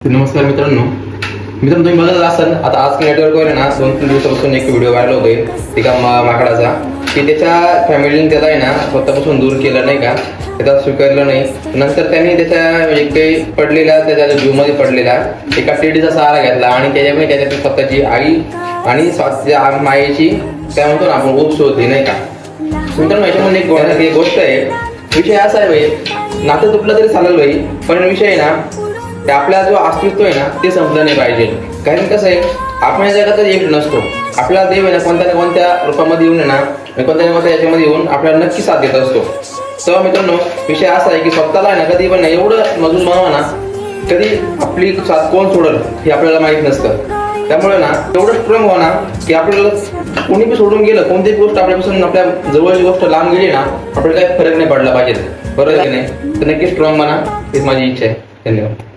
नमस्कार मित्रांनो तुम्ही बघत असाल आता आज नेटवर्कवर आहे ना 2-3 दिवसापासून एक व्हिडिओ व्हायरल होतोय एका माकडाचा की त्याच्या फॅमिलीने त्याला आहे ना स्वतःपासून दूर केलं नाही का, त्याला स्वीकारलं नाही. नंतर त्यांनी त्याच्या एक काही पडलेला त्याच्या जीवमध्ये पडलेला एका टेडीचा सहारा घेतला आणि त्याच्यामुळे त्याच्यात स्वतःची आई आणि मायेची काय म्हणतो ना आपण उपस होती नाही का. मित्रांनो याच्यामध्ये एक गोष्ट आहे, विषय असा आहे भाई, नातं तुटलं तरी चालेल भाई, पण विषय आहे ना ते आपला जो अस्तित्व आहे ना ते संपलं नाही पाहिजे. कारण कसं आहे, आपण या जगातच एक नसतो. आपला देव आहे ना कोणत्या ना कोणत्या रूपामध्ये येऊन आहे ना कोणत्या ना कोणत्या याच्यामध्ये येऊन आपल्याला नक्की साथ देत असतो. तेव्हा मित्रांनो विषय असा आहे की स्वतःला आहे ना कधी पण नाही एवढं मजूर बनवा ना, कधी आपली साथ कोण सोडल हे आपल्याला माहित नसतं. त्यामुळे ना एवढं स्ट्रॉंग व्हा ना की आपल्याला कोणी पण सोडून गेलं, कोणतीही गोष्ट आपल्यापासून आपल्या जवळची गोष्ट लांब गेली ना आपल्याला काही फरक नाही पडला पाहिजे, बरोबर आहे की नाही. तर नक्की स्ट्रॉंग बना हीच माझी इच्छा आहे. धन्यवाद.